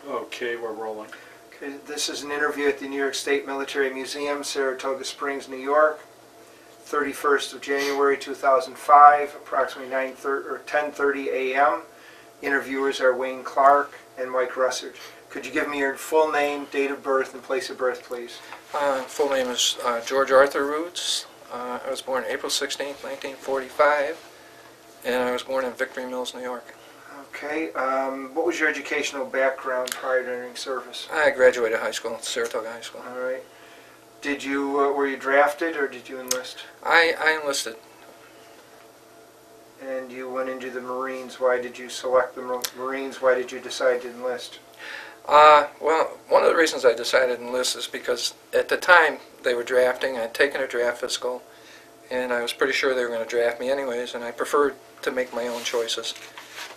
Okay, we're rolling. Okay, this is an interview at the New York State Military Museum, Saratoga Springs, New York, 31st of January 2005, approximately 10:30 a.m. Interviewers are Wayne Clark and Mike Russert. Could you give me your full name, date of birth, and place of birth, please? Full name is George Arthur Roods. I was born April 16th, 1945, and I was born in Victory Mills, New York. Okay, what was your educational background prior to entering service? I graduated high school, Saratoga High School. All right. Did you, were you drafted or did you enlist? I enlisted. And you went into the Marines. Why did you select the Marines? Why did you decide to enlist? Well, one of the reasons I decided to enlist is because at the time they were drafting. I'd taken a draft physical, and I was pretty sure they were going to draft me anyways, and I preferred to make my own choices.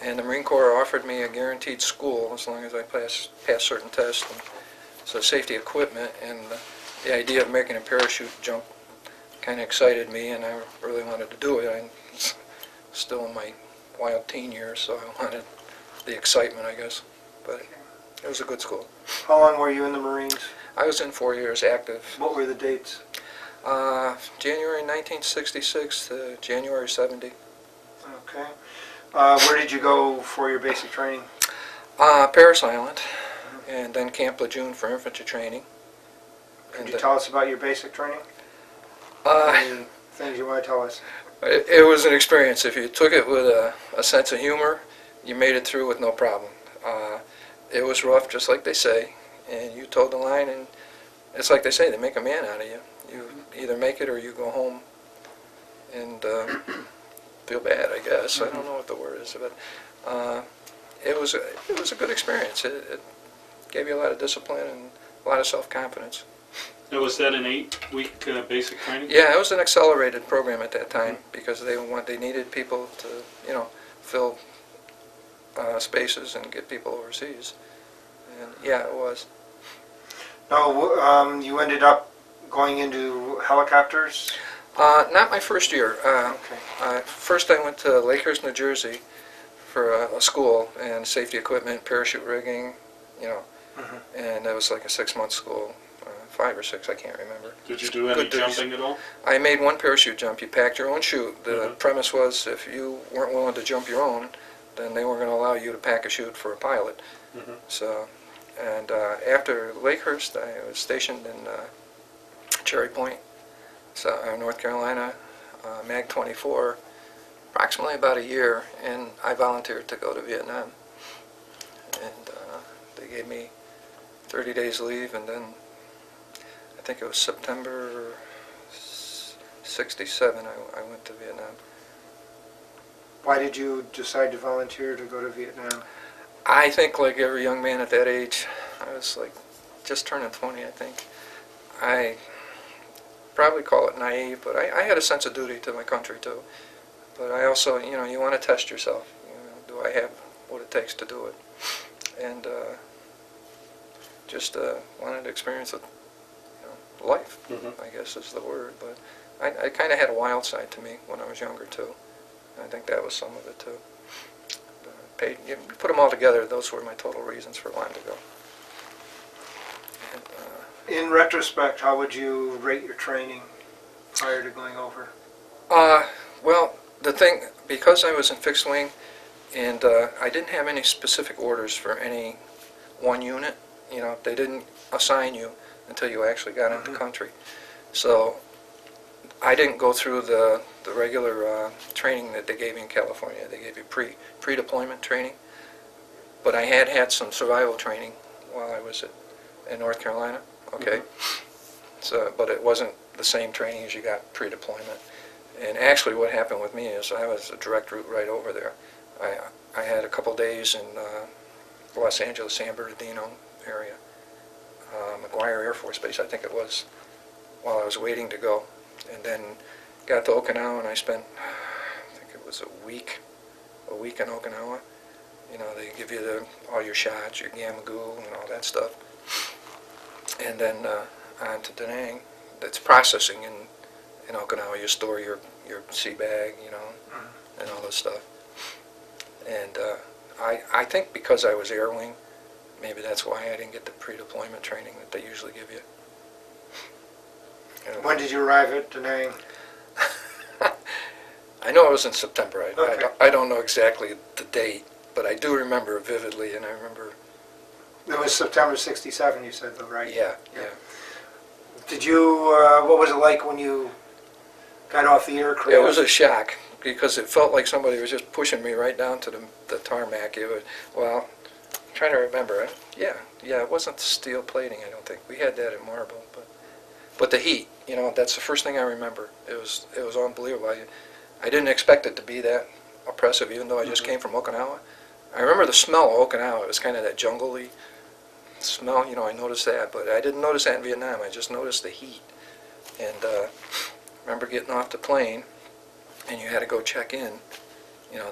And the Marine Corps offered me a guaranteed school as long as I passed certain tests. And so safety equipment, and the idea of making a parachute jump kind of excited me, and I really wanted to do it. I was still in my wild teen years, so I wanted the excitement, I guess. But it was a good school. How long were you in the Marines? I was in 4 years active. What were the dates? January 1966 to January 70. Okay. Where did you go for your basic training? Paris Island, and then Camp Lejeune for infantry training. Could you tell us about your basic training? Any things you want to tell us? It was an experience. If you took it with a sense of humor, you made it through with no problem. It was rough, just like they say, and you toed the line, and it's like they say, they make a man out of you. You either make it or you go home and feel bad, I guess. I don't know what the word is, but it was a good experience. It gave you a lot of discipline and a lot of self-confidence. Now, was that an 8-week basic training? Yeah, it was an accelerated program at that time because they needed people to, fill spaces and get people overseas. And yeah, it was. No, you ended up going into helicopters? Not my first year. Okay. First I went to Lakehurst, New Jersey for a school and safety equipment, parachute rigging, and that was like a 6-month school. 5 or 6, I can't remember. Did you do any jumping at all? I made one parachute jump. You packed your own chute. The premise was if you weren't willing to jump your own, then they weren't going to allow you to pack a chute for a pilot. So, and after Lakehurst, I was stationed in Cherry Point, North Carolina, MAG 24, approximately about a year, and I volunteered to go to Vietnam. And they gave me 30 days leave, and then I think it was September 67 I went to Vietnam. Why did you decide to volunteer to go to Vietnam? I think like every young man at that age, I was like just turning 20, I think. I probably call it naive, but I had a sense of duty to my country too. But I also, you want to test yourself. Do I have what it takes to do it? And just wanted to experience it. Life, I guess is the word, but I kind of had a wild side to me when I was younger too. I think that was some of it too. You put them all together, those were my total reasons for wanting to go. And, in retrospect, how would you rate your training prior to going over? Well, the thing, because I was in fixed wing, and I didn't have any specific orders for any one unit. They didn't assign you until you actually got into the country. So I didn't go through the regular training that they gave you in California. They gave you pre-deployment training. But I had some survival training while I was in North Carolina. Okay. So, but it wasn't the same training as you got pre-deployment. And actually what happened with me is I was a direct route right over there. I had a couple days in Los Angeles, San Bernardino area. McGuire Air Force Base, I think it was, while I was waiting to go. And then got to Okinawa, and I spent, I think it was a week in Okinawa. They give you all your shots, your gamma goo, and all that stuff. And then on to Da Nang. That's processing in Okinawa. You store your sea bag, and all this stuff. And I think because I was air wing, maybe that's why I didn't get the pre-deployment training that they usually give you. When did you arrive at Da Nang? I know it was in September. Okay. I don't know exactly the date, but I do remember it vividly, and I remember... It was September 67, you said, though, right? Yeah. Did you, what was it like when you got off the aircraft? It was a shock, because it felt like somebody was just pushing me right down to the tarmac. Well, I'm trying to remember. Yeah, it wasn't steel plating, I don't think. We had that in marble, but the heat, that's the first thing I remember. It was unbelievable. I didn't expect it to be that oppressive, even though I just came from Okinawa. I remember the smell of Okinawa. It was kind of that jungly smell, I noticed that, but I didn't notice that in Vietnam. I just noticed the heat. And I remember getting off the plane, and you had to go check in.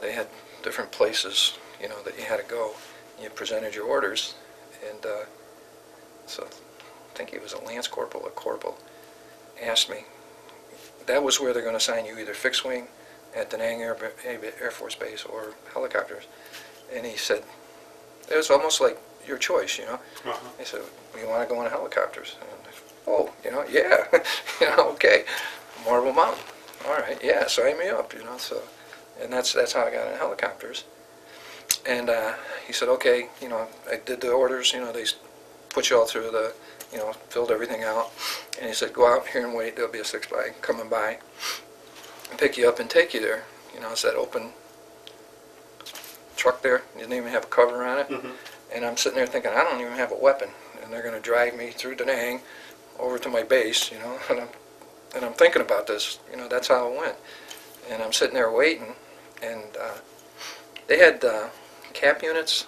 They had different places, that you had to go. You presented your orders, and so I think he was a lance corporal, asked me. That was where they're going to assign you, either fixed wing at Da Nang Air Force Base or helicopters. And he said, it was almost like your choice, He said, you want to go on helicopters? And yeah, okay. Marble Mountain. All right, yeah, sign me up, so, and that's how I got in helicopters. And he said, okay, I did the orders, they put you all through the, filled everything out. And he said, go out here and wait, there'll be a 6-by coming by and pick you up and take you there. It's that open truck there, you didn't even have a cover on it. And I'm sitting there thinking, I don't even have a weapon, and they're going to drive me through Da Nang over to my base, and I'm thinking about this, that's how it went. And I'm sitting there waiting, and they had cap units.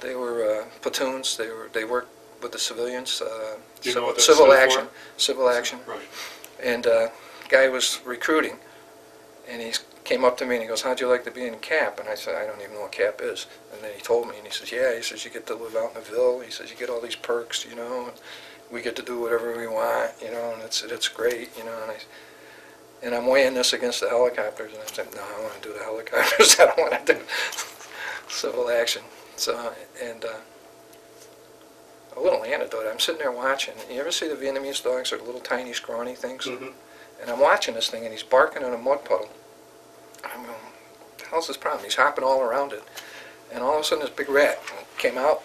They were platoons. They worked with the civilians. Do you know what that civil stood action. for? Civil action. Right. And guy was recruiting, and he came up to me and he goes, how'd you like to be in cap? And I said, I don't even know what cap is. And then he told me, and he says, yeah, he says, you get to live out in the Ville. He says, you get all these perks, and we get to do whatever we want, and it's great, and I'm weighing this against the helicopters, and I said, no, I want to do the helicopters. I don't want to do civil action. So, and a little anecdote, I'm sitting there watching. You ever see the Vietnamese dogs? They're little tiny scrawny things? And I'm watching this thing, and he's barking in a mud puddle. I'm going, what the hell's this problem? He's hopping all around it. And all of a sudden, this big rat came out,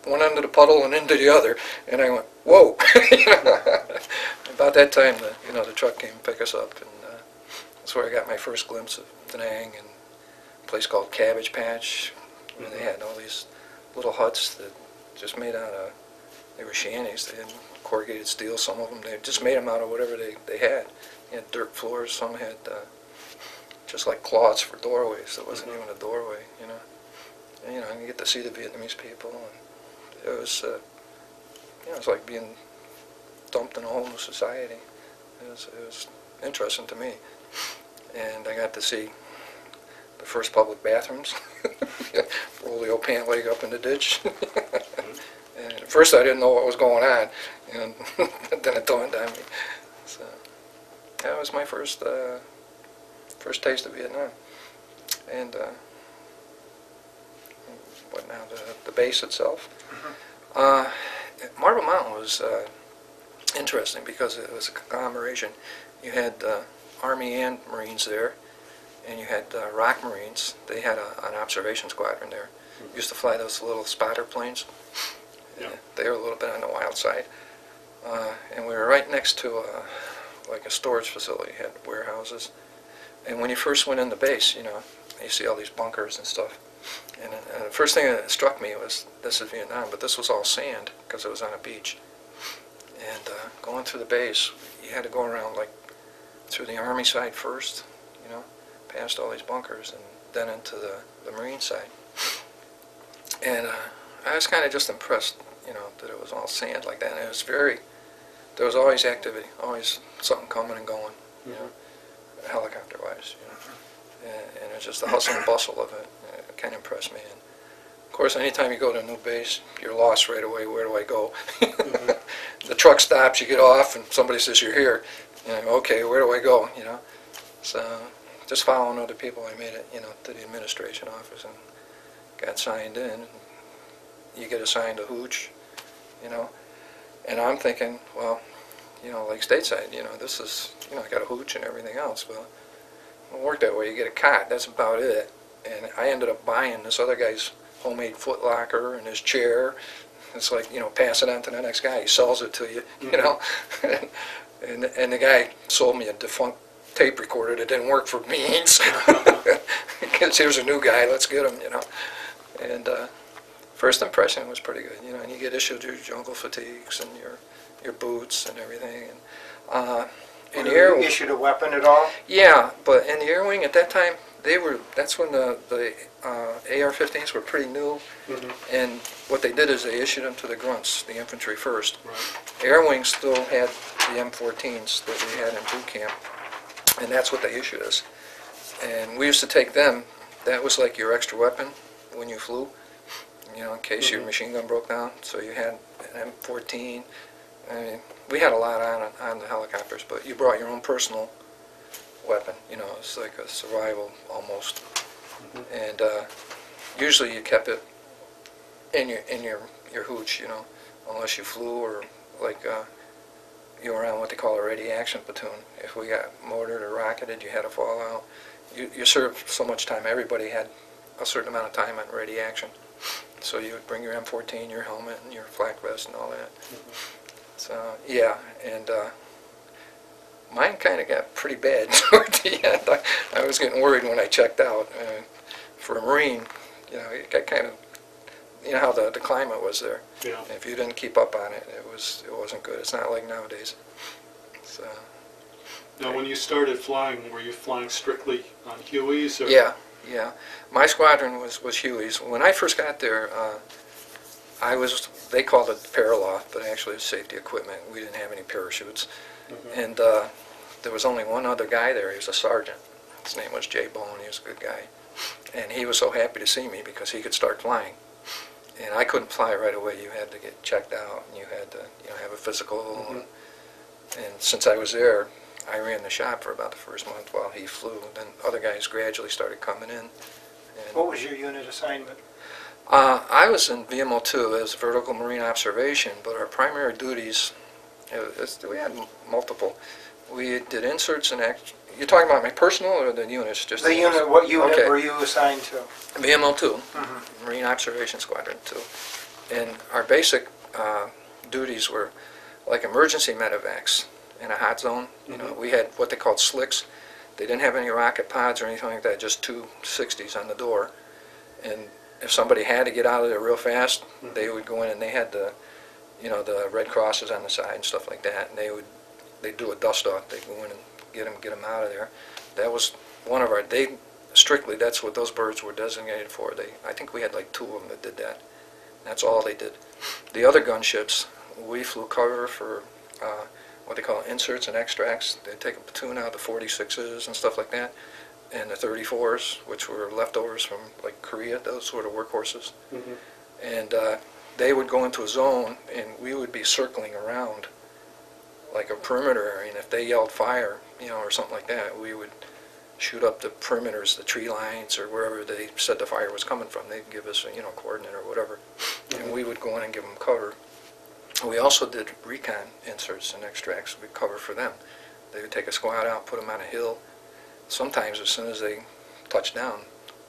one end of the puddle and into the other, and I went, whoa. About that time, the truck came to pick us up, and that's where I got my first glimpse of Da Nang and a place called Cabbage Patch, where they had all these little huts that just made out of, they were shanties. They had corrugated steel, some of them. They just made them out of whatever they had. They had dirt floors, some had just like cloths for doorways. There wasn't even a doorway, And, you get to see the Vietnamese people, and it was, it was like being dumped in a whole new society. It was interesting to me, and I got to see the first public bathrooms. Roll the old pant leg up in the ditch. And at first I didn't know what was going on, and then it dawned on me. So that was my first taste of Vietnam. And what now, the base itself? Marble Mountain was interesting because it was a conglomeration. You had Army and Marines there, and you had ROC Marines. They had an observation squadron there. Used to fly those little spotter planes. Yeah. They were a little bit on the wild side. And we were right next to like a storage facility. You had warehouses. And when you first went in the base, you see all these bunkers and stuff. And the first thing that struck me was, this is Vietnam, but this was all sand because it was on a beach. And going through the base, you had to go around like through the Army side first, past all these bunkers, and then into the Marine side. And I was kind of just impressed, that it was all sand like that. And it was there was always activity, always something coming and going, helicopter-wise, And it was just the hustle and bustle of it. It kind of impressed me. And of course, anytime you go to a new base, you're lost right away. Where do I go? The truck stops, you get off, and somebody says, you're here. Okay, where do I go? So just following other people, I made it, to the administration office and got signed in. And you get assigned a hooch, you know. And I'm thinking, well, you know, like stateside, you know, this is, you know, I got a hooch and everything else. Well, it don't work that way. You get a cot, that's about it. And I ended up buying this other guy's homemade foot locker and his chair. It's like, you know, pass it on to the next guy. He sells it to you, you know. and the guy sold me a defunct tape recorder that didn't work for beans. Because here's a new guy, let's get him, you know. And first impression was pretty good, you know. And you get issued your jungle fatigues and your boots and everything. And in the Were air, you issued a weapon at all? yeah, but in the air wing at that time, that's when the AR-15s were pretty new. And what they did is they issued them to the grunts, the infantry first. Right. Air wing still had the M14s that we had in boot camp, and that's what they issued us. And we used to take them. That was like your extra weapon when you flew, you know, in case your machine gun broke down. So you had an M14. I mean, we had a lot on the helicopters, but you brought your own personal weapon. You know, it's like a survival almost. And usually you kept it in your hooch, you know, unless you flew or like you were on what they call a ready action platoon. If we got mortared or rocketed, you had to fall out. You served so much time. Everybody had a certain amount of time on ready action. So you would bring your M14, your helmet, and your flak vest and all that. So, yeah, and mine kind of got pretty bad toward the end. I was getting worried when I checked out. For a Marine, you know, it got kind of, you know how the climate was there. Yeah. If you didn't keep up on it, it wasn't good. It's not like nowadays. So. Now, when you started flying, were you flying strictly on Hueys? Or? Yeah. My squadron was Huey's. When I first got there, they called it paraloft, but actually it's safety equipment. We didn't have any parachutes. And there was only one other guy there. He was a sergeant. His name was Jay Bone. He was a good guy. And he was so happy to see me because he could start flying. And I couldn't fly right away. You had to get checked out, and you had to, you know, have a physical. And since I was there, I ran the shop for about the first month while he flew. Then other guys gradually started coming in. And What was your unit assignment? I was in VMO2 as vertical marine observation, but our primary duties, we had multiple. We did inserts and you're talking about my personal or the units? Just The unit, what unit Okay. were you assigned to? VMO2, Marine Observation Squadron 2. And our basic duties were like emergency medevacs in a hot zone. You know, we had what they called slicks. They didn't have any rocket pods or anything like that, just two 60s on the door. And if somebody had to get out of there real fast, they would go in, and they had the, you know, the red crosses on the side and stuff like that. And they'd do a dust off. They'd go in and get them out of there. That was one of our. Strictly, that's what those birds were designated for. I think we had like 2 of them that did that. That's all they did. The other gunships, we flew cover for what they call inserts and extracts. They'd take a platoon out, the 46s and stuff like that, and the 34s, which were leftovers from like Korea, those sort of workhorses. And they would go into a zone, and we would be circling around like a perimeter area, and if they yelled fire, you know, or something like that, we would shoot up the perimeters, the tree lines, or wherever they said the fire was coming from. They'd give us a, you know, coordinate or whatever, and we would go in and give them cover. We also did recon inserts and extracts. We'd cover for them. They would take a squad out, put them on a hill. Sometimes as soon as they touched down,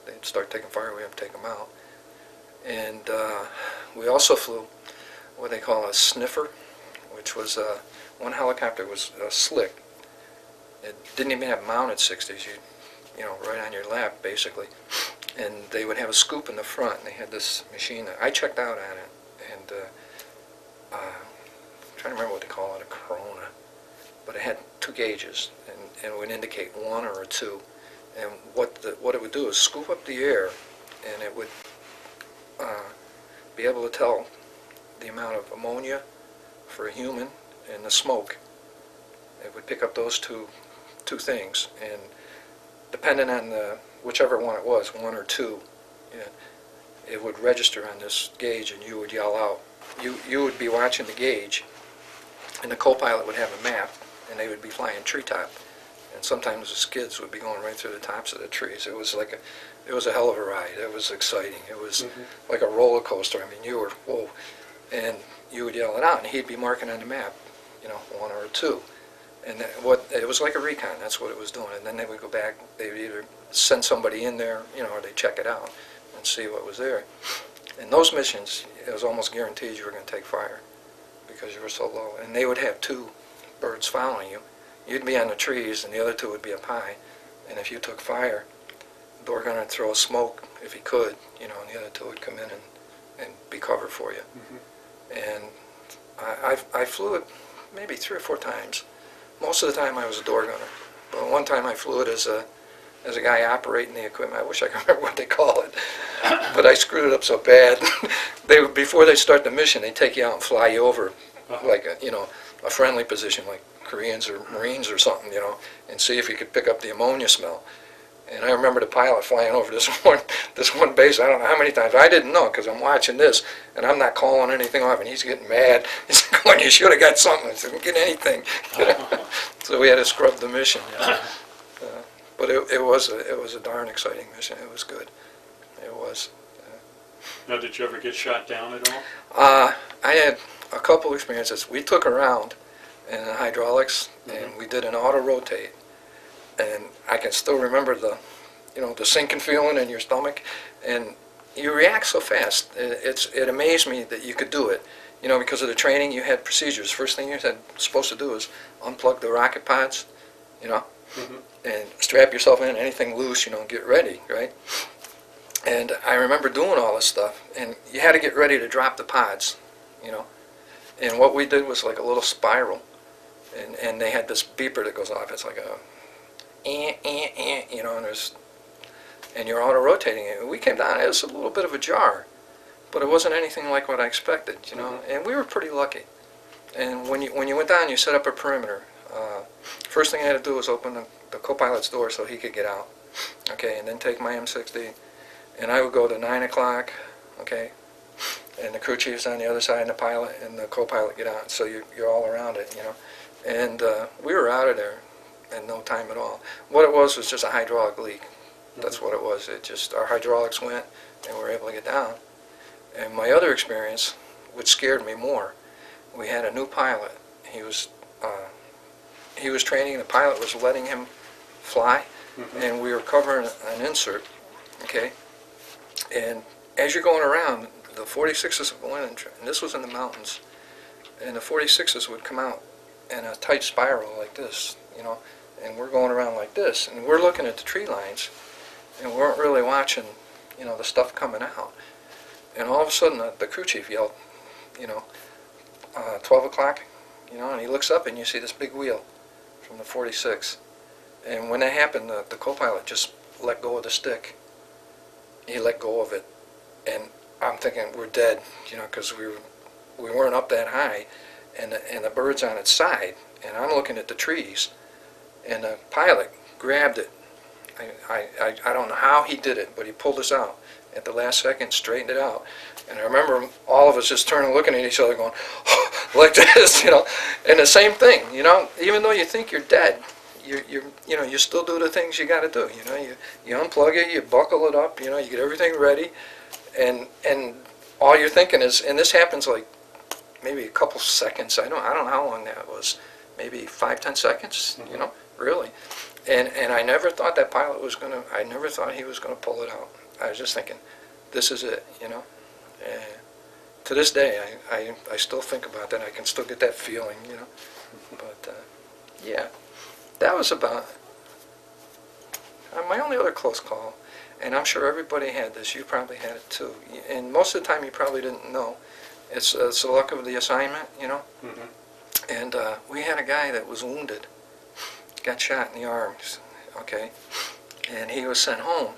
they'd start taking fire. We have to take them out. And we also flew what they call a Sniffer, which was one helicopter was slick. It didn't even have mounted 60s, you know, right on your lap, basically. And they would have a scoop in the front, and they had this machine that I checked out on it, and I'm trying to remember what they call it, a Corona. But it had 2 gauges, and it would indicate 1 or a 2. And what it would do is scoop up the air, and it would be able to tell the amount of ammonia for a human and the smoke. It would pick up those two things, and depending on whichever one it was, 1 or 2, it would register on this gauge, and you would yell out. You would be watching the gauge, and the co-pilot would have a map, and they would be flying treetop, and sometimes the skids would be going right through the tops of the trees. It was like it was a hell of a ride. It was exciting. It was like a roller coaster. I mean, you were, whoa, and you would yell it out, and he'd be marking on the map, 1 or 2. And it was like a recon, that's what it was doing. And then they would go back, they would either send somebody in there, or they'd check it out and see what was there. In those missions, it was almost guaranteed you were going to take fire because you were so low. And they would have 2 birds following you. You'd be on the trees, and the other 2 would be up high. And if you took fire, the door gunner would throw a smoke if he could, and the other 2 would come in and be cover for you. And I flew it maybe 3 or 4 times. Most of the time I was a door gunner, but one time I flew it as a guy operating the equipment. I wish I could remember what they call it, but I screwed it up so bad. Before they start the mission, they take you out and fly you over, like a friendly position, like Koreans or Marines or something, and see if you could pick up the ammonia smell. And I remember the pilot flying over this one base. I don't know how many times. I didn't know because I'm watching this, and I'm not calling anything off, and he's getting mad. He's going, "You should have got something." I said, "Didn't get anything." So we had to scrub the mission. But it was a darn exciting mission. It was good. It was. Now, did you ever get shot down at all? I had a couple experiences. We took a round in hydraulics, and we did an auto rotate. And I can still remember the sinking feeling in your stomach, and you react so fast. It amazed me that you could do it. Because of the training, you had procedures. First thing you're supposed to do is unplug the rocket pods, and strap yourself in. Anything loose, get ready, right? And I remember doing all this stuff, and you had to get ready to drop the pods, And what we did was like a little spiral, and they had this beeper that goes off. It's like a and you're auto-rotating it. We came down, it was a little bit of a jar, but it wasn't anything like what I expected, and we were pretty lucky. And when you went down, you set up a perimeter. First thing I had to do was open the co-pilot's door so he could get out, okay, and then take my M60, and I would go to 9 o'clock, okay, and the crew chief's on the other side, and the pilot and the co-pilot get out, so you're all around it, and we were out of there in no time at all. What it was just a hydraulic leak. That's what it was. Our hydraulics went, and we were able to get down. And my other experience, which scared me more, we had a new pilot. He was training. The pilot was letting him fly, and we were covering an insert, okay? And as you're going around, the 46s would go in, and this was in the mountains, and the 46s would come out in a tight spiral like this, and we're going around like this, and we're looking at the tree lines, and we weren't really watching, the stuff coming out. And all of a sudden, the crew chief yelled, 12 o'clock, and he looks up, and you see this big wheel from the 46. And when that happened, the co-pilot just let go of the stick. He let go of it, and I'm thinking we're dead, because we weren't up that high, and the bird's on its side, and I'm looking at the trees. And the pilot grabbed it. I don't know how he did it, but he pulled us out at the last second, straightened it out. And I remember all of us just turning and looking at each other going, like this, And the same thing, even though you think you're dead, you still do the things you got to do. You unplug it, you buckle it up, you get everything ready, and all you're thinking is, and this happens like maybe a couple seconds. I don't know how long that was. Maybe 5-10 seconds, really. And I never thought that pilot was going to, I never thought he was going to pull it out. I was just thinking, this is it, And to this day, I still think about that. I can still get that feeling, But, yeah, that was about my only other close call. And I'm sure everybody had this. You probably had it too. And most of the time, you probably didn't know. It's the luck of the assignment, And we had a guy that was wounded, got shot in the arms, okay, and he was sent home,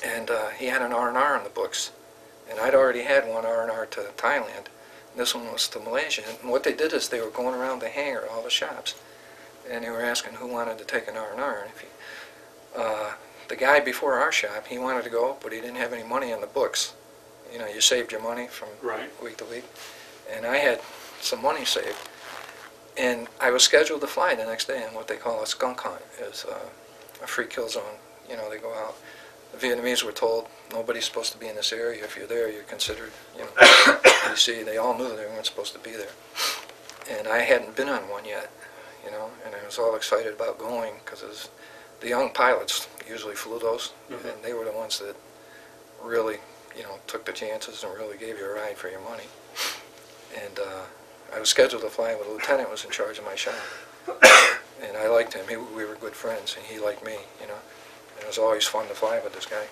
and he had an R&R in the books, and I'd already had one R&R to Thailand. This one was to Malaysia, and what they did is they were going around the hangar, all the shops, and they were asking who wanted to take an R&R. And the guy before our shop, he wanted to go, but he didn't have any money in the books. You saved your money from week to week, and I had some money saved, and I was scheduled to fly the next day on what they call a skunk hunt. It's a free kill zone. They go out the Vietnamese were told nobody's supposed to be in this area. If you're there, you're considered, PC. They all knew they weren't supposed to be there. And I hadn't been on one yet, and I was all excited about going because the young pilots usually flew those, and they were the ones that really, took the chances and really gave you a ride for your money. And I was scheduled to fly with a lieutenant who was in charge of my shop. And I liked him. We were good friends, and he liked me, And it was always fun to fly with this guy.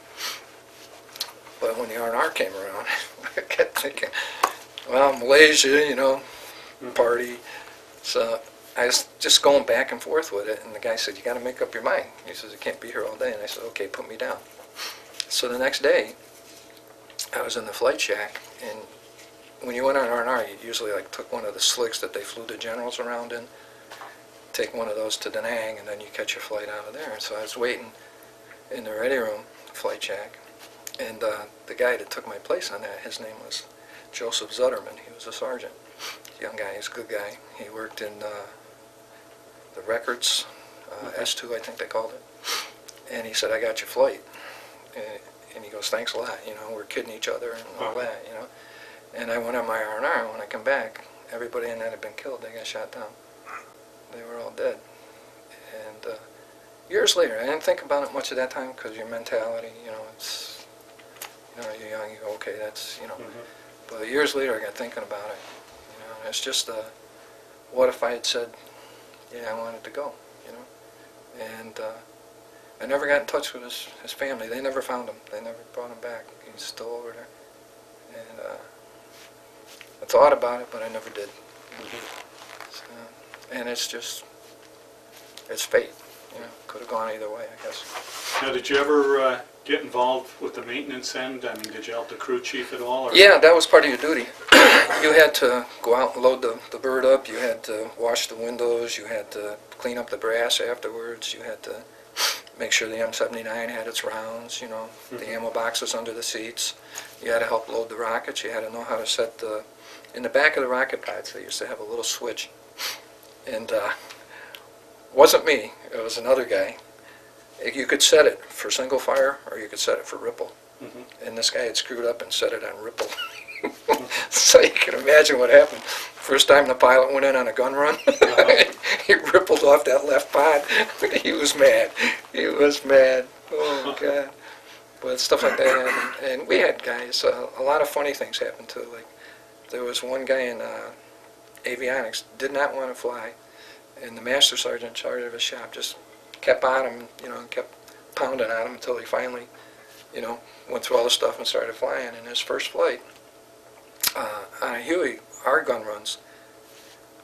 But when the R&R came around, I kept thinking, well, Malaysia, party. So I was just going back and forth with it, and the guy said, you got to make up your mind. He says, I can't be here all day. And I said, okay, put me down. So the next day, I was in the flight shack, and when you went on R&R, you usually took one of the slicks that they flew the generals around in, take one of those to Da Nang, and then you catch your flight out of there. So I was waiting in the ready room, flight shack, and the guy that took my place on that, his name was Joseph Zutterman. He was a sergeant. Young guy, he's a good guy. He worked in the records, S2 I think they called it. And he said, I got your flight. And he goes, thanks a lot, we're kidding each other and all that, And I went on my R&R, and when I come back, everybody in that had been killed. They got shot down. They were all dead. And years later, I didn't think about it much at that time because your mentality, it's, you're young, you go, okay, that's, But years later, I got thinking about it. And it's just, what if I had said, yeah, I wanted to go, And I never got in touch with his family. They never found him. They never brought him back. He's still over there. And I thought about it, but I never did. So, and it's just, it's fate. Could have gone either way, I guess. Now, did you ever get involved with the maintenance end? I mean, did you help the crew chief at all? Or? Yeah, that was part of your duty. You had to go out and load the bird up. You had to wash the windows. You had to clean up the brass afterwards. You had to make sure the M79 had its rounds, the ammo boxes under the seats. You had to help load the rockets. You had to know how to set in the back of the rocket pods, they used to have a little switch. And wasn't me, it was another guy. You could set it for single fire or you could set it for ripple. And this guy had screwed up and set it on ripple. So you can imagine what happened. First time the pilot went in on a gun run, he rippled off that left pod. He was mad. He was mad. Oh, God. But stuff like that happened. And we had guys, a lot of funny things happened too. Like, there was one guy in avionics, did not want to fly, and the master sergeant in charge of his shop just kept on him, kept pounding on him until he finally, went through all the stuff and started flying. And his first flight, on a Huey, our gun runs,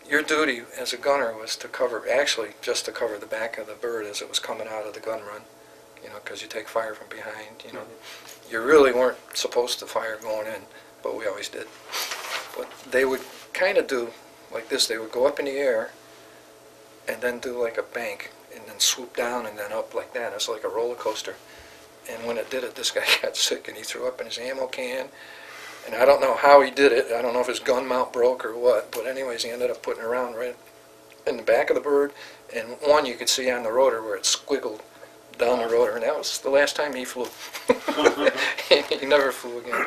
your duty as a gunner was to cover, actually just to cover the back of the bird as it was coming out of the gun run, because you take fire from behind, You really weren't supposed to fire going in, but we always did. But they would kind of do like this. They would go up in the air and then do like a bank and then swoop down and then up like that. It's like a roller coaster. And when it did it, this guy got sick and he threw up in his ammo can. And I don't know how he did it. I don't know if his gun mount broke or what. But anyways, he ended up putting it around right in the back of the bird. And one you could see on the rotor where it squiggled down the rotor. And that was the last time he flew. He never flew again.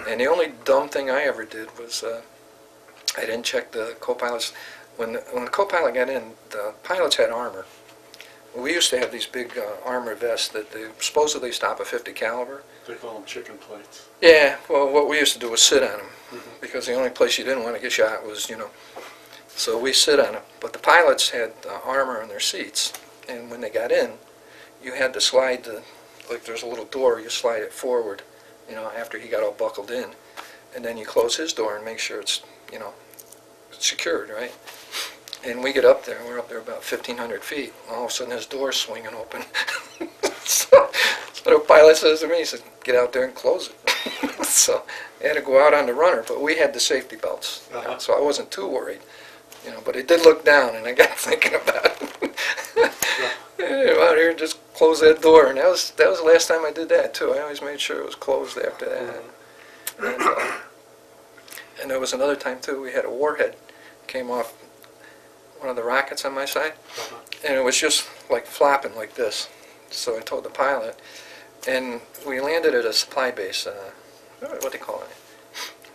And the only dumb thing I ever did was I didn't check the co-pilots. When the co-pilot got in, the pilots had armor. We used to have these big armor vests that they supposedly stop a .50 caliber. They call them chicken plates. Yeah, well, what we used to do was sit on them, because the only place you didn't want to get shot was, so we sit on them. But the pilots had armor in their seats, and when they got in, you had to slide like there's a little door, you slide it forward, after he got all buckled in, and then you close his door and make sure it's, secured, right? And we get up there, and we're up there about 1,500 feet. All of a sudden, his door's swinging open. so the pilot says to me, he said, get out there and close it. So I had to go out on the runner, but we had the safety belts, so I wasn't too worried. But it did look down, and I got thinking about it. Out here, just close that door, and that was the last time I did that too. I always made sure it was closed after that. And there was another time too. We had a warhead came off one of the rockets on my side, and it was just like flopping like this. So I told the pilot, And we landed at a supply base, what do they call it?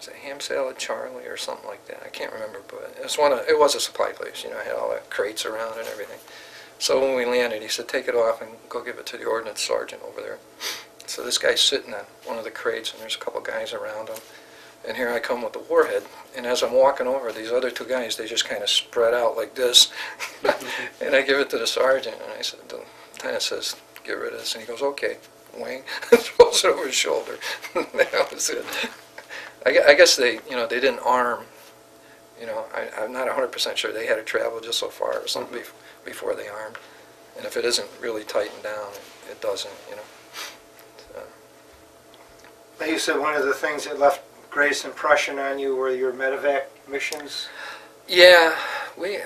Is it Ham Salad Charlie or something like that? I can't remember, but it was a supply place. You know, it had all the crates around and everything. So when we landed, he said, take it off and go give it to the ordnance sergeant over there. So this guy's sitting on one of the crates, and there's a couple guys around him. And here I come with the warhead, and as I'm walking over, these other two guys, they just kind of spread out like this. And I give it to the sergeant, and I said, the lieutenant says, get rid of this. And he goes, okay, wing. Throws it over his shoulder. That was it. I guess they didn't arm. You know, I'm not 100% sure. They had to travel just so far or something before they armed. And if it isn't really tightened down, it doesn't, you know. So. Now you said one of the things that left greatest impression on you were your Medevac missions. Yeah, we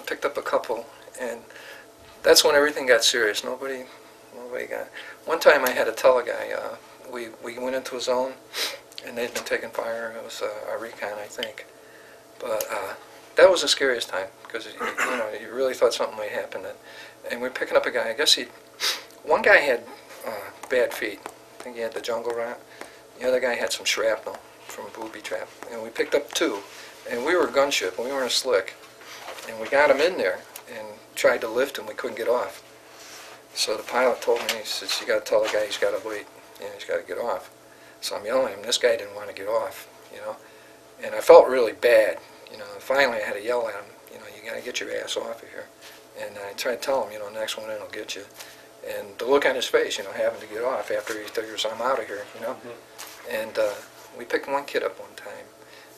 picked up a couple, and that's when everything got serious. Nobody got. One time I had to tell a guy, we went into a zone, and they'd been taking fire. It was a recon, I think. But that was the scariest time, because you really thought something might happen. And we were picking up a guy. I guess one guy had bad feet. I think he had the jungle rot. The other guy had some shrapnel from a booby trap. And we picked up two, and we were a gunship, and we were in a slick. And we got him in there and tried to lift him. We couldn't get off. So the pilot told me, he says, you got to tell the guy he's got to wait. You know, he's got to get off. So I'm yelling at him. This guy didn't want to get off, you know. And I felt really bad, you know. Finally, I had to yell at him, you know, you got to get your ass off of here. And I tried to tell him, you know, next one in will get you. And the look on his face, you know, having to get off after he figures I'm out of here, you know. Mm-hmm. And we picked one kid up one time,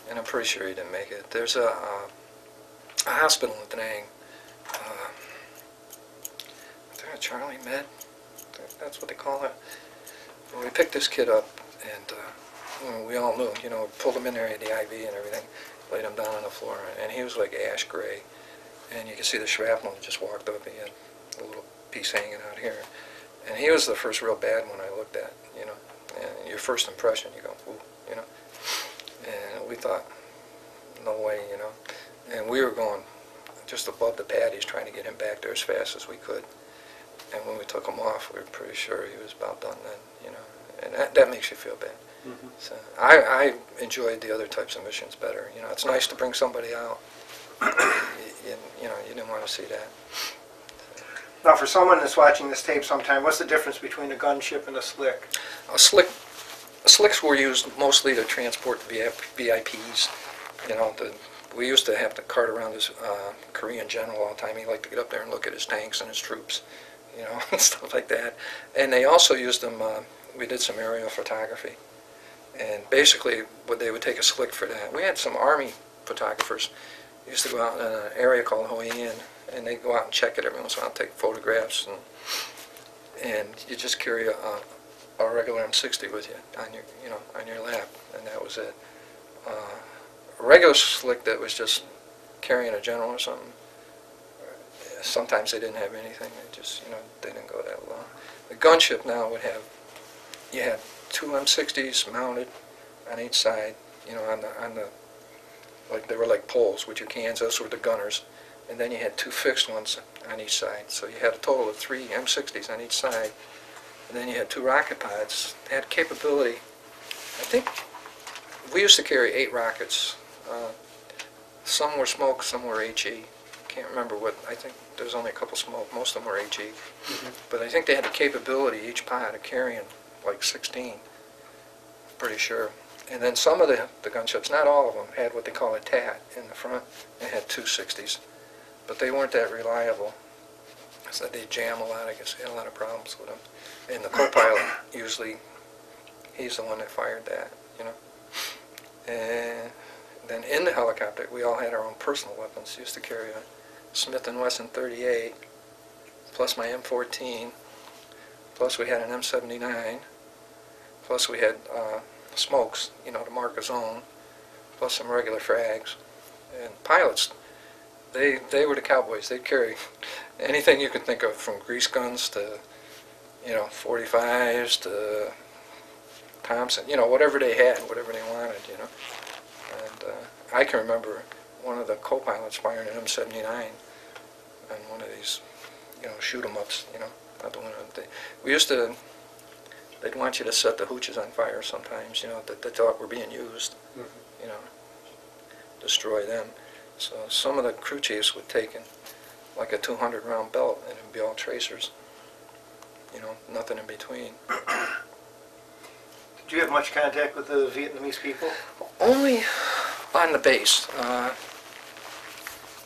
and I'm pretty sure he didn't make it. There's a hospital in Da Nang. Charlie Med, that's what they call it. But we picked this kid up, and we all knew, you know, pulled him in there, had the IV and everything, laid him down on the floor, and he was like ash gray. And you could see the shrapnel just walked up. He had a little piece hanging out here. And he was the first real bad one I looked at, you know. And your first impression, you go, ooh, you know. And we thought, no way, you know. And we were going just above the patties trying to get him back there as fast as we could. And when we took him off, we were pretty sure he was about done then, you know. And that makes you feel bad. Mm-hmm. So I enjoyed the other types of missions better. You know, it's nice to bring somebody out. You know, you didn't want to see that. Now, for someone that's watching this tape sometime, what's the difference between a gunship and a slick? Slicks were used mostly to transport VIPs. You know, we used to have to cart around this Korean general all the time. He liked to get up there and look at his tanks and his troops, you know, and stuff like that. And they also used them, we did some aerial photography. And basically, they would take a slick for that. We had some Army photographers. They used to go out in an area called Huey, and they'd go out and check it every once in a while, take photographs, and you just carry a regular M60 with you on your lap, and that was it. A regular slick that was just carrying a general or something, sometimes they didn't have anything. They just, you know, they didn't go that long. The gunship now would have, you had two M60s mounted on each side, you know, on the like they were like poles with your cans. Those were the gunners, and then you had two fixed ones on each side. So you had a total of 3 M60s on each side, and then you had 2 rocket pods. They had capability. I think we used to carry 8 rockets. Some were smoke, some were HE. Can't remember what. I think there's only a couple smoke. Most of them were HE. Mm-hmm. But I think they had the capability, each pod, of carrying like 16. Pretty sure. And then some of the gunships, not all of them, had what they call a Tet in the front and had 2 60s. But they weren't that reliable. So they jam a lot. I guess they had a lot of problems with them. And the co-pilot, usually, he's the one that fired that, you know. And then in the helicopter, we all had our own personal weapons. Used to carry a Smith & Wesson 38, plus my M14, plus we had an M79, plus we had smokes, you know, to mark a zone, plus some regular frags. And pilots, they were the cowboys. They'd carry anything you could think of, from grease guns to, you know, 45s to Thompson, you know, whatever they had, whatever they wanted, you know. And I can remember one of the co-pilots firing an M79 on one of these, you know, shoot-em-ups, you know, out the window. We used to, they'd want you to set the hooches on fire sometimes, you know, that they thought were being used, you know, destroy them. So some of the crew chiefs would take in like a 200-round belt, and it'd be all tracers, you know, nothing in between. Did you have much contact with the Vietnamese people? Only on the base.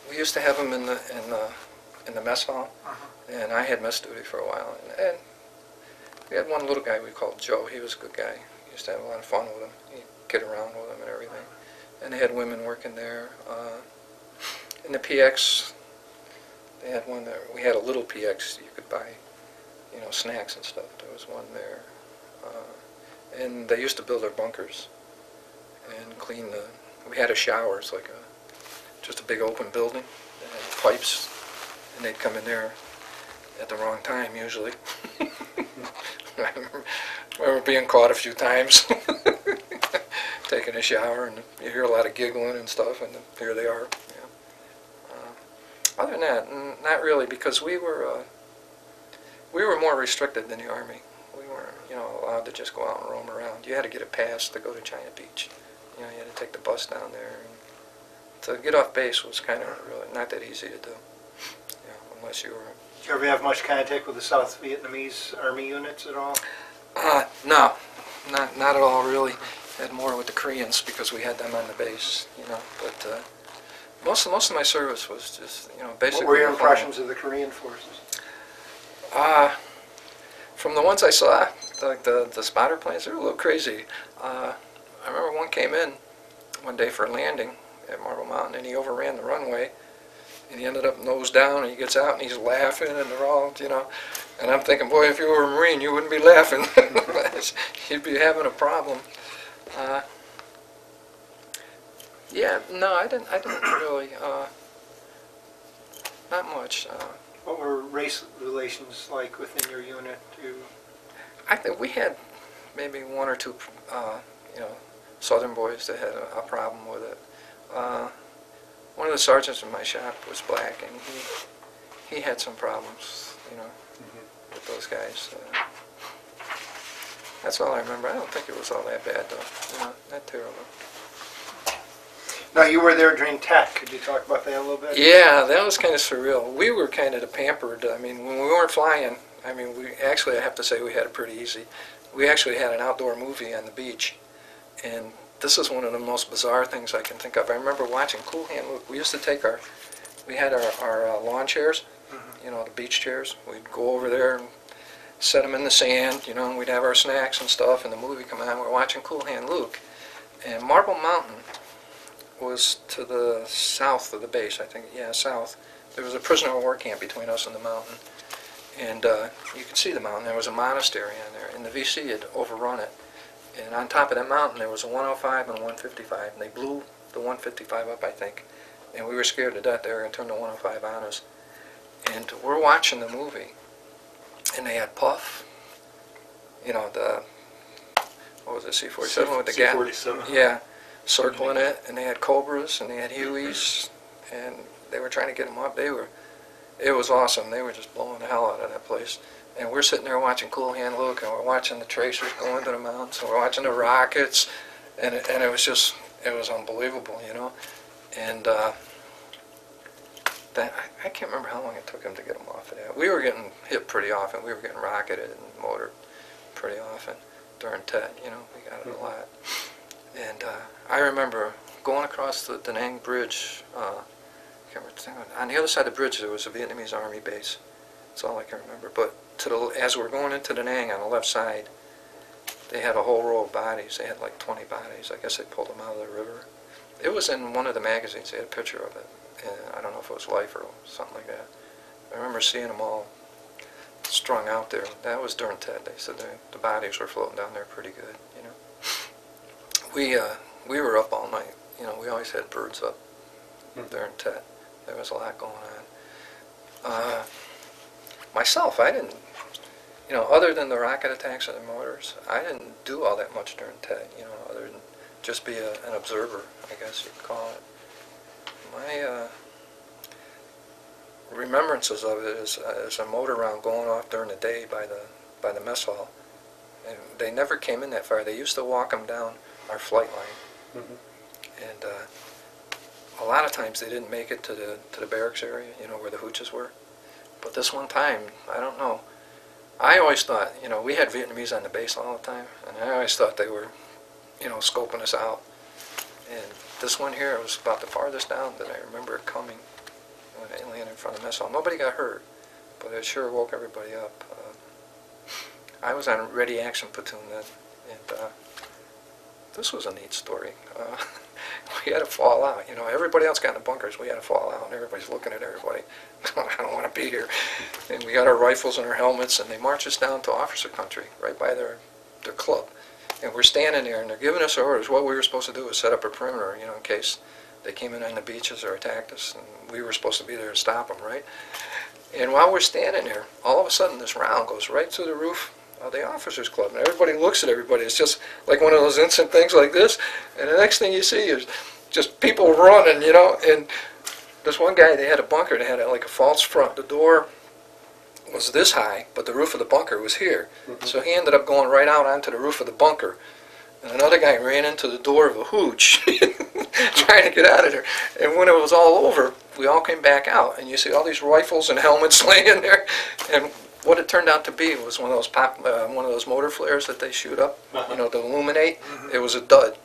We used to have them in the mess hall, and I had mess duty for a while. And we had one little guy we called Joe. He was a good guy. We used to have a lot of fun with him. He'd get around with him and everything. And they had women working there. In the PX, they had one there. We had a little PX you could buy, you know, snacks and stuff. There was one there. And they used to build our bunkers and clean the. We had a shower. It's like just a big open building. They had pipes, and they'd come in there at the wrong time usually. I remember being caught a few times taking a shower, and you hear a lot of giggling and stuff, and here they are. Other than that, not really, because we were more restricted than the Army. We weren't, you know, allowed to just go out and roam around. You had to get a pass to go to China Beach. You know, you had to take the bus down there. And to get off base was kind of really not that easy to do, you know, unless you were. Did you ever have much contact with the South Vietnamese Army units at all? No, not at all really. Had more with the Koreans because we had them on the base, you know. But most of my service was just, you know, basically. What were your impressions of the Korean forces? From the ones I saw, like the spotter planes, they were a little crazy. I remember one came in one day for a landing at Marble Mountain, and he overran the runway, and he ended up nose down, and he gets out, and he's laughing, and they're all, you know, and I'm thinking, boy, if you were a Marine, you wouldn't be laughing. You'd be having a problem. Yeah, no, I didn't really, not much. What were race relations like within your unit? I think we had maybe one or two, you know, Southern boys that had a problem with it. One of the sergeants in my shop was black, and he had some problems, you know, with those guys. That's all I remember. I don't think it was all that bad, though. You know, not terrible. Now, you were there during Tet. Could you talk about that a little bit? Yeah, that was kind of surreal. We were kind of the pampered. I mean, when we weren't flying, I mean, I have to say we had it pretty easy. We actually had an outdoor movie on the beach, and this is one of the most bizarre things I can think of. I remember watching Cool Hand Luke. We used to take we had our lawn chairs, you know, the beach chairs. We'd go over there and set them in the sand, you know, and we'd have our snacks and stuff, and the movie come on. We're watching Cool Hand Luke, and Marble Mountain was to the south of the base, I think, yeah, south. There was a prisoner of war camp between us and the mountain, and you could see the mountain. There was a monastery on there, and the VC had overrun it. And on top of that mountain, there was a 105 and a 155, and they blew the 155 up, I think. And we were scared to death they were going to turn the 105 on us. And we're watching the movie, and they had Puff, you know, what was it, C-47 with the gas? C-47. Yeah, circling it, and they had Cobras, and they had Hueys, and they were trying to get them up. It was awesome. They were just blowing the hell out of that place. And we're sitting there watching Cool Hand Luke, and we're watching the tracers go into the mountains, and we're watching the rockets, and it was just, it was unbelievable, you know. And I can't remember how long it took him to get them off of that. We were getting hit pretty often. We were getting rocketed and motored pretty often during Tet, you know. We got it a lot. And I remember going across the Da Nang Bridge. On the other side of the bridge, there was a Vietnamese Army base. That's all I can remember. But as we're going into Da Nang on the left side, they had a whole row of bodies. They had like 20 bodies. I guess they pulled them out of the river. It was in one of the magazines. They had a picture of it. And I don't know if it was Life or something like that. I remember seeing them all strung out there. That was during Tet. They said the bodies were floating down there pretty good, you know. We were up all night. You know, we always had birds up during Tet. There was a lot going on. Myself, I didn't, you know, other than the rocket attacks and the mortars, I didn't do all that much during Tet, you know, other than just be an observer, I guess you could call it. My remembrances of it is a motor round going off during the day by the mess hall, And they never came in that far. They used to walk them down our flight line. And a lot of times they didn't make it to the barracks area, you know, where the hooches were. But this one time, I don't know. I always thought, you know, we had Vietnamese on the base all the time, and I always thought they were, you know, scoping us out. And this one here, it was about the farthest down that I remember it coming when they landed in front of mess hall. Nobody got hurt, but it sure woke everybody up. I was on a ready action platoon then, and this was a neat story. We had to fall out. You know, everybody else got in the bunkers. We had to fall out, and everybody's looking at everybody. I don't want to be here. And we got our rifles and our helmets, and they marched us down to officer country, right by their club. And we're standing there, and they're giving us our orders. What we were supposed to do was set up a perimeter, you know, in case they came in on the beaches or attacked us, and we were supposed to be there to stop them, right? And while we're standing there, all of a sudden this round goes right through the roof of the officers club, and everybody looks at everybody. It's just like one of those instant things like this, and the next thing you see is just people running, you know. And this one guy, they had a bunker that had like a false front. The door was this high, but the roof of the bunker was here. So he ended up going right out onto the roof of the bunker, and another guy ran into the door of a hooch trying to get out of there. And when it was all over, we all came back out, and you see all these rifles and helmets laying there. And what it turned out to be was one of those motor flares that they shoot up, you know, to illuminate. It was a dud,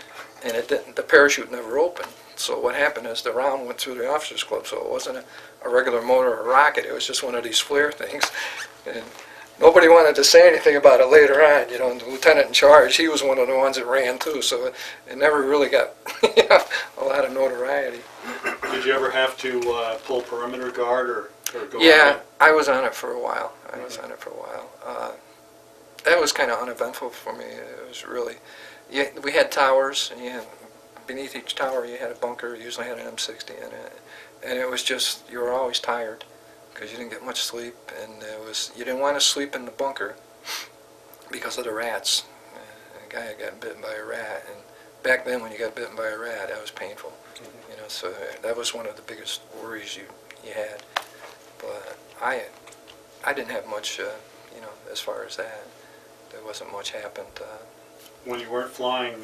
and it didn't. The parachute never opened. So what happened is the round went through the officers' club. So it wasn't a regular motor or rocket. It was just one of these flare things, and nobody wanted to say anything about it later on. You know, and the lieutenant in charge, he was one of the ones that ran too. So it never really got a lot of notoriety. Did you ever have to pull perimeter guard or go Yeah, out? I was on it for a while. That was kind of uneventful for me. It was really, we had towers, and beneath each tower you had a bunker. You usually had an M60 in it, and it was just, you were always tired because you didn't get much sleep, and you didn't want to sleep in the bunker because of the rats. A guy had gotten bitten by a rat, and back then when you got bitten by a rat, that was painful. You know, so that was one of the biggest worries you had. But I didn't have much, you know, as far as that. There wasn't much happened. When you weren't flying,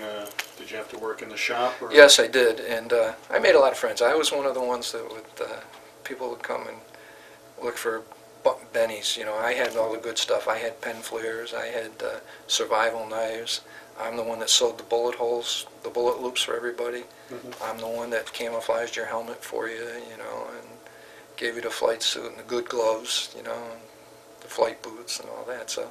did you have to work in the shop? Or? Yes, I did, and I made a lot of friends. I was one of the ones that people would come and look for bennies. You know, I had all the good stuff. I had pen flares. I had survival knives. I'm the one that sewed the bullet holes, the bullet loops for everybody. I'm the one that camouflaged your helmet for you, you know, and gave you the flight suit and the good gloves, you know, and the flight boots and all that. So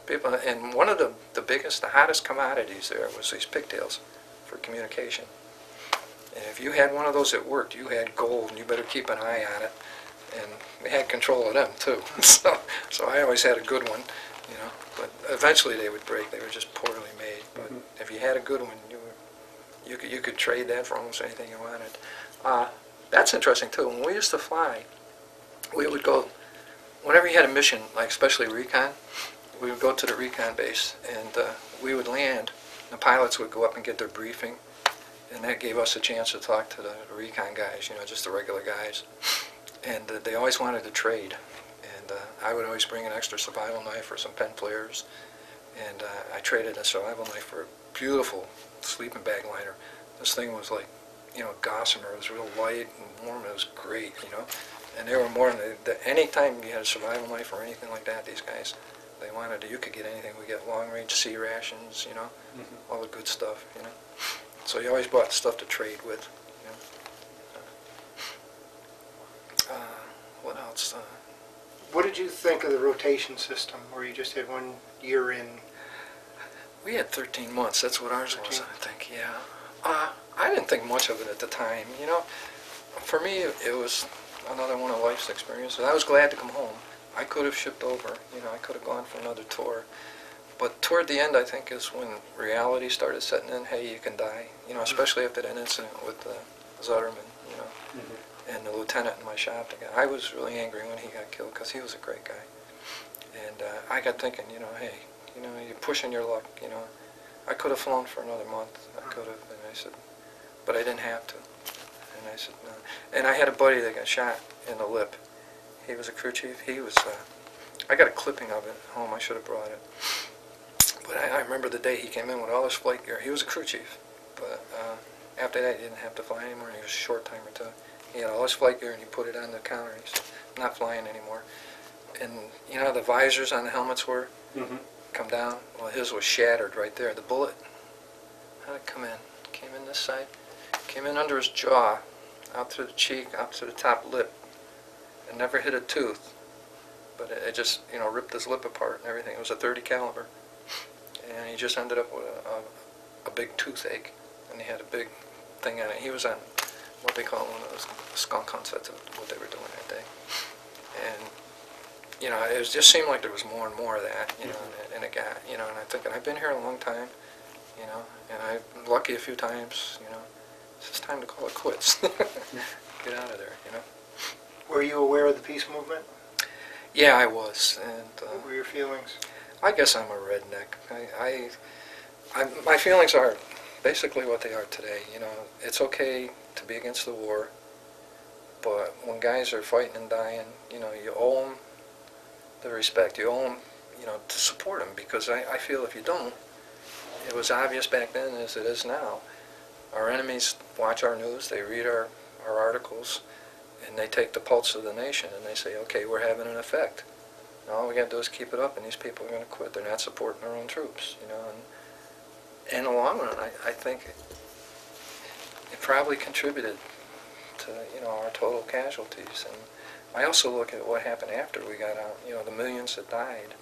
people, and one of the biggest, the hottest commodities there was these pigtails for communication. And if you had one of those that worked, you had gold, and you better keep an eye on it. And we had control of them too. So I always had a good one, you know. But eventually they would break. They were just poorly made. But if you had a good one, you could trade that for almost anything you wanted. That's interesting too. When we used to fly, we would go, whenever you had a mission, like especially recon, we would go to the recon base, and we would land. The pilots would go up and get their briefing, and that gave us a chance to talk to the recon guys, you know, just the regular guys. And they always wanted to trade, and I would always bring an extra survival knife or some pen flares, and I traded a survival knife for a beautiful sleeping bag liner. This thing was like, you know, gossamer. It was real light and warm. It was great, you know. And they were more than any time you had a survival knife or anything like that, these guys, they wanted you could get anything. We get long-range C rations, you know, all the good stuff, you know. So you always bought stuff to trade with, you know. What else? What did you think of the rotation system, where you just had 1 year in? We had 13 months. That's what ours was, I think, yeah. I didn't think much of it at the time, you know. For me, it was another one of life's experiences. I was glad to come home. I could have shipped over, you know, I could have gone for another tour. But toward the end, I think, is when reality started setting in. Hey, you can die, you know, especially after that incident with Zutterman, you know, and the lieutenant in my shop. I was really angry when he got killed because he was a great guy. And I got thinking, you know, hey, you know, you're pushing your luck, you know. I could have flown for another month. I could have, and I said, but I didn't have to. And I said, no. And I had a buddy that got shot in the lip. He was a crew chief. He was, I got a clipping of it at home. I should have brought it. But I remember the day he came in with all his flight gear. He was a crew chief, but after that he didn't have to fly anymore. He was a short timer too. He had all his flight gear and he put it on the counter. He said, "I'm not flying anymore." And you know how the visors on the helmets were? Mm-hmm. Come down? Well, his was shattered right there. The bullet, how'd it come in? Came in this side, came in under his jaw, out through the cheek, out to the top lip, and never hit a tooth. But it just, you know, ripped his lip apart and everything. It was a .30 caliber. And he just ended up with a big toothache. And he had a big thing on it. He was on what they call one of those skunk hunts. That's what they were doing that day. And, you know, it just seemed like there was more and more of that, you know, and it got, you know, and I'm thinking, I've been here a long time, you know, and I've been lucky a few times, you know. It's just time to call it quits. Get out of there, you know. Were you aware of the peace movement? Yeah, I was, and What were your feelings? I guess I'm a redneck. My feelings are basically what they are today. You know, it's okay to be against the war, but when guys are fighting and dying, you know, you owe them the respect. You owe them, you know, to support them, because I feel if you don't, it was obvious back then as it is now. Our enemies watch our news, they read our articles, and they take the pulse of the nation and they say, okay, we're having an effect. And all we got to do is keep it up, and these people are going to quit. They're not supporting their own troops, you know. And in the long run, I think it probably contributed to, you know, our total casualties. And I also look at what happened after we got out, you know, the millions that died,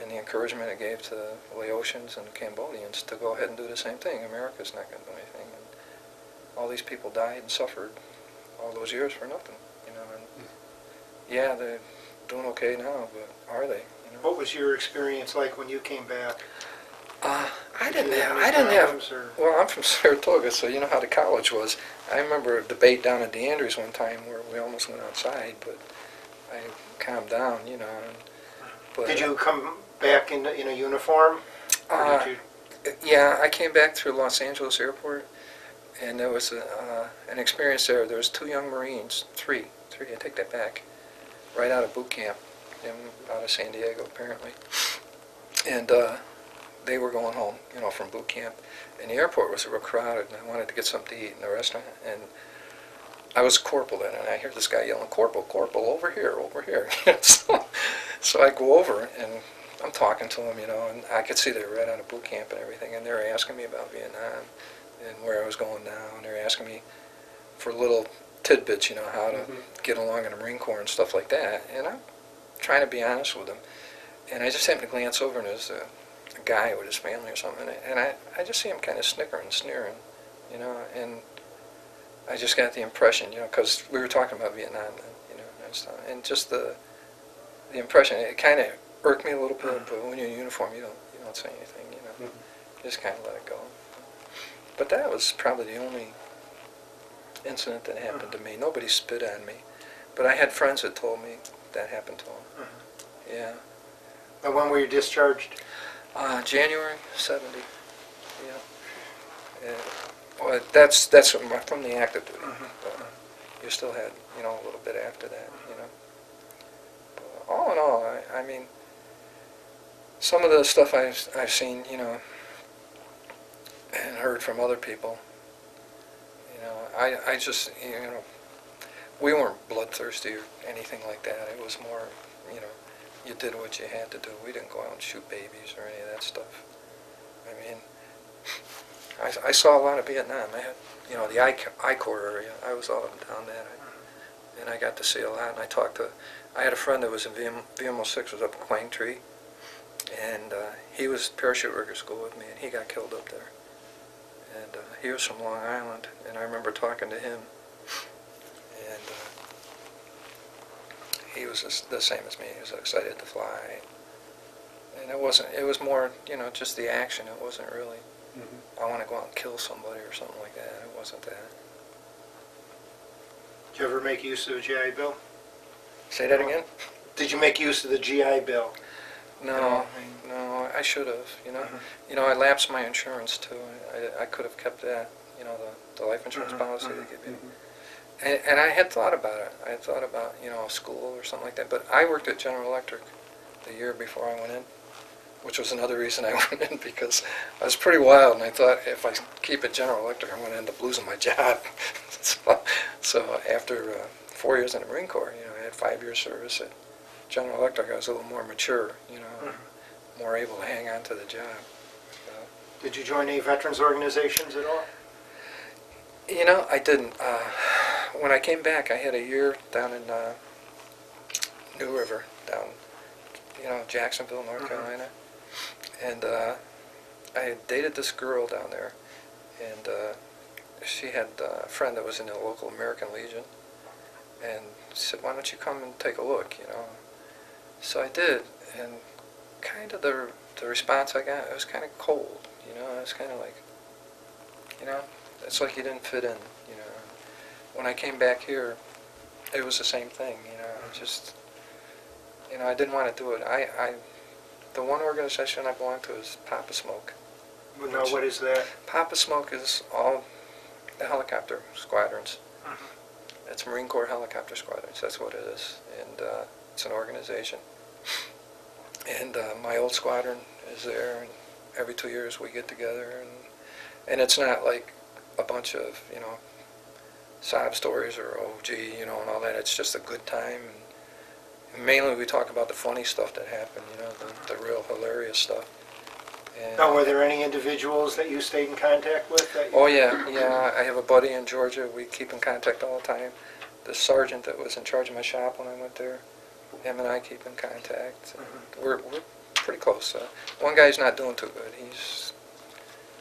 and the encouragement it gave to the Laotians and the Cambodians to go ahead and do the same thing. America's not going to do anything. And all these people died and suffered all those years for nothing, you know. And yeah, they're doing okay now, but are they? You know? What was your experience like when you came back? I Did didn't you have. any I didn't have. problems, or- Well, I'm from Saratoga, so you know how the college was. I remember a debate down at DeAndrews one time where we almost went outside, but I calmed down, you know. But, Did you come back in a uniform? Or did you? Yeah, I came back through Los Angeles Airport, and there was an experience there. There was two young Marines, three, I take that back, right out of boot camp, out of San Diego apparently, and they were going home, you know, from boot camp, and the airport was real crowded, and I wanted to get something to eat in the restaurant, and I was a corporal then, and I hear this guy yelling, "Corporal, corporal, over here, over here." So I go over, and I'm talking to him, you know, and I could see they were right out of boot camp and everything, and they were asking me about Vietnam and where I was going now, and they were asking me for little tidbits, you know, how to get along in the Marine Corps and stuff like that, and I'm trying to be honest with them, and I just happened to glance over, and there's a guy with his family or something, and I just see him kind of snickering, sneering, you know, and I just got the impression, you know, because we were talking about Vietnam then, you know, and stuff, and just the impression, it kind of irked me a little bit, but when you're in uniform, you don't say anything, you know, you just kind of let it go. But that was probably the only incident that happened to me. Nobody spit on me, but I had friends that told me that happened to them. Yeah. And when were you discharged? January 70. Yeah. Well, that's from the active duty. But you still had, you know, a little bit after that, you know. But all in all, I mean, some of the stuff I've seen, you know, and heard from other people, you know, I just, you know, we weren't bloodthirsty or anything like that. It was more, you know, you did what you had to do. We didn't go out and shoot babies or any of that stuff. I mean, I saw a lot of Vietnam. I had, you know, the I Corps area. I was all up and down that, and I got to see a lot. And I had a friend that was in VMO 6, was up in Quang Tree, and he was parachute rigger school with me, and he got killed up there. And he was from Long Island, and I remember talking to him, and he was the same as me. He was excited to fly, and it was more, you know, just the action. It wasn't really, I want to go out and kill somebody or something like that. It wasn't that. Did you ever make use of the GI Bill? Say that again? Did you make use of the GI Bill? No, I should have, you know. You know, I lapsed my insurance too. I could have kept that, you know, the life insurance policy they give you. And I had thought about it. I had thought about, you know, school or something like that. But I worked at General Electric the year before I went in, which was another reason I went in, because I was pretty wild, and I thought if I keep at General Electric, I'm going to end up losing my job. So after 4 years in the Marine Corps, I had 5 years service at General Electric. I was a little more mature, more able to hang on to the job. So. Did you join any veterans organizations at all? I didn't. When I came back, I had a year down in New River, down, Jacksonville, North Carolina. And I had dated this girl down there, and she had a friend that was in the local American Legion, and she said, why don't you come and take a look, So I did, and kind of the response I got, it was kind of cold, it was kind of like, it's like you didn't fit in, When I came back here, it was the same thing, just, I didn't want to do it. The one organization I belong to is Papa Smoke. Well, now, what is that? Papa Smoke is all the helicopter squadrons. It's Marine Corps helicopter squadrons, that's what it is. And it's an organization. And my old squadron is there, and every 2 years we get together, and it's not like a bunch of, sob stories or, oh, gee, and all that. It's just a good time. And mainly we talk about the funny stuff that happened, the real hilarious stuff. And, Now, were there any individuals that you stayed in contact with? Oh, yeah. I have a buddy in Georgia. We keep in contact all the time. The sergeant that was in charge of my shop when I went there, him and I keep in contact. We're pretty close. One guy's not doing too good. He's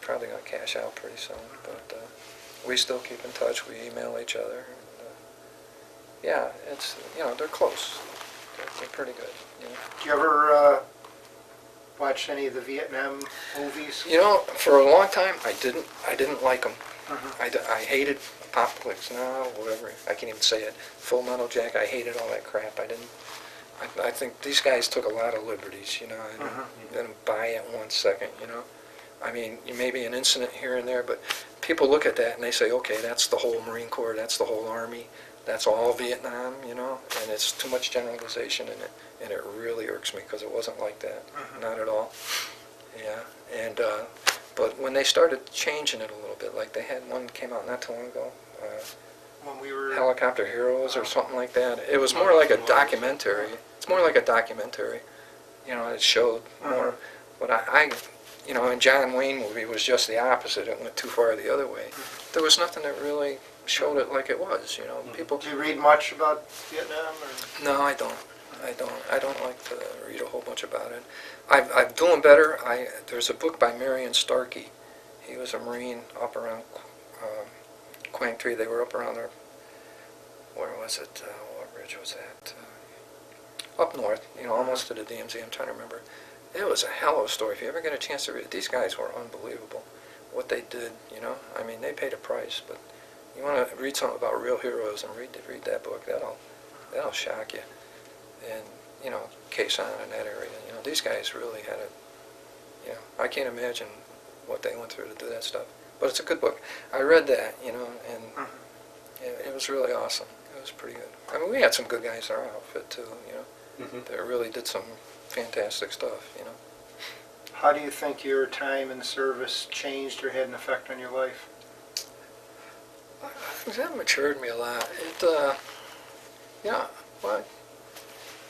probably going to cash out pretty soon. But we still keep in touch. We email each other. And, yeah, it's, they're close. They're pretty good. Do you ever watch any of the Vietnam movies? For a long time, I didn't like them. I hated Pop Clicks, whatever. I can't even say it. Full Metal Jacket. I hated all that crap. I think these guys took a lot of liberties, and didn't buy it 1 second, I mean, maybe an incident here and there, but people look at that and they say, okay, that's the whole Marine Corps, that's the whole Army, that's all Vietnam, and it's too much generalization in it, and it really irks me because it wasn't like that, not at all. Yeah, and but when they started changing it a little bit, like they had one came out not too long ago, When we were Helicopter Heroes or something like that. It was more like a documentary. It's more like a documentary. It showed more. But I and John Wayne movie was just the opposite. It went too far the other way. There was nothing that really showed it like it was. People. Do you read much about Vietnam? Or? No, I don't. I don't like to read a whole bunch about it. I'm doing better. There's a book by Marion Starkey. He was a Marine up around Quang Tri. They were up around there. Where was it? What ridge was that? Up north. Almost to the DMZ. I'm trying to remember. It was a hell of a story. If you ever get a chance to read it, these guys were unbelievable. What they did, I mean, they paid a price. But you want to read something about real heroes and read that book. That'll shock you. And Quezon in that area. These guys really had I can't imagine what they went through to do that stuff. But it's a good book. I read that, and it was really awesome. It was pretty good. I mean, we had some good guys in our outfit too, that really did some fantastic stuff, How do you think your time in the service changed or had an effect on your life? That matured me a lot. Well,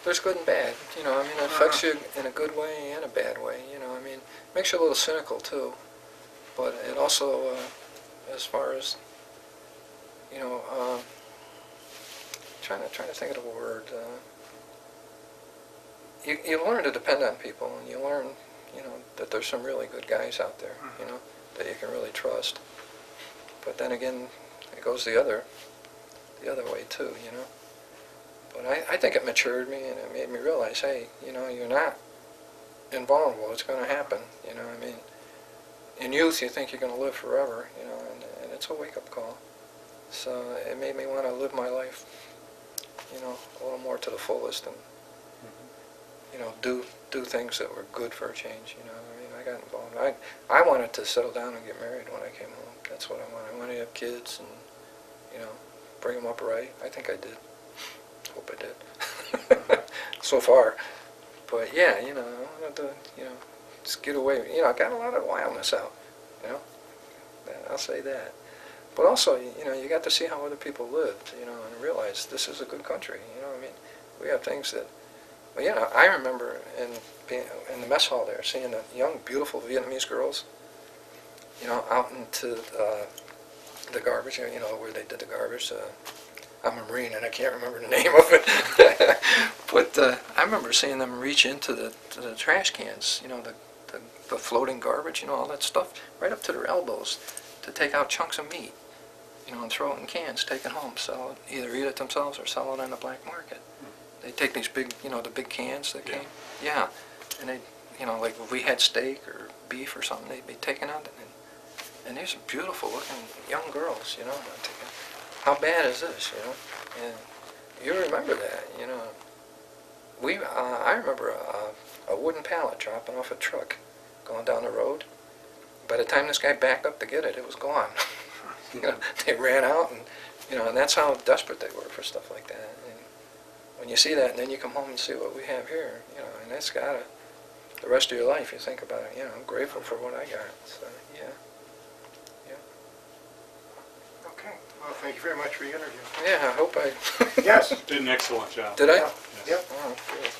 there's good and bad, I mean, it affects you in a good way and a bad way, I mean, it makes you a little cynical too, but it also, as far as, trying to think of the word, you learn to depend on people, and you learn, that there's some really good guys out there, that you can really trust, but then again, it goes the other way too, But I think it matured me, and it made me realize, hey, you're not invulnerable. It's going to happen. I mean, in youth, you think you're going to live forever, and it's a wake-up call. So it made me want to live my life, a little more to the fullest, and do things that were good for a change. I mean, I got involved. I wanted to settle down and get married when I came home. That's what I wanted. I wanted to have kids and bring them up right. I think I did. Hope I did. So far. But yeah, I wanted to, just get away. You know, got a lot of wildness out. You know, I'll say that. But also, you know, you got to see how other people lived. You know, and realize this is a good country. You know, I mean, we have things that. Well, you know, I remember in the mess hall there, seeing the young, beautiful Vietnamese girls. You know, out into the garbage. You know, where they did the garbage. I'm a Marine and I can't remember the name of it. But I remember seeing them reach into the trash cans, you know, the floating garbage, you know, all that stuff, right up to their elbows to take out chunks of meat, you know, and throw it in cans, take it home, sell it, either eat it themselves or sell it on the black market. They take these big, you know, the big cans that came. Yeah. And they, you know, like if we had steak or beef or something, they'd be taken out. And these are beautiful looking young girls, you know. I'm thinking, how bad is this, you know? And you remember that, you know. I remember a wooden pallet dropping off a truck going down the road. By the time this guy backed up to get it, it was gone. You know, they ran out, and you know, and that's how desperate they were for stuff like that. And when you see that, and then you come home and see what we have here, you know, and that's gotta, the rest of your life, you think about it. You know, I'm grateful for what I got. So yeah. Okay. Well, thank you very much for your interview. Yeah, I hope I. Yes. Did an excellent job. Did I? Yeah. Yep. Oh, good.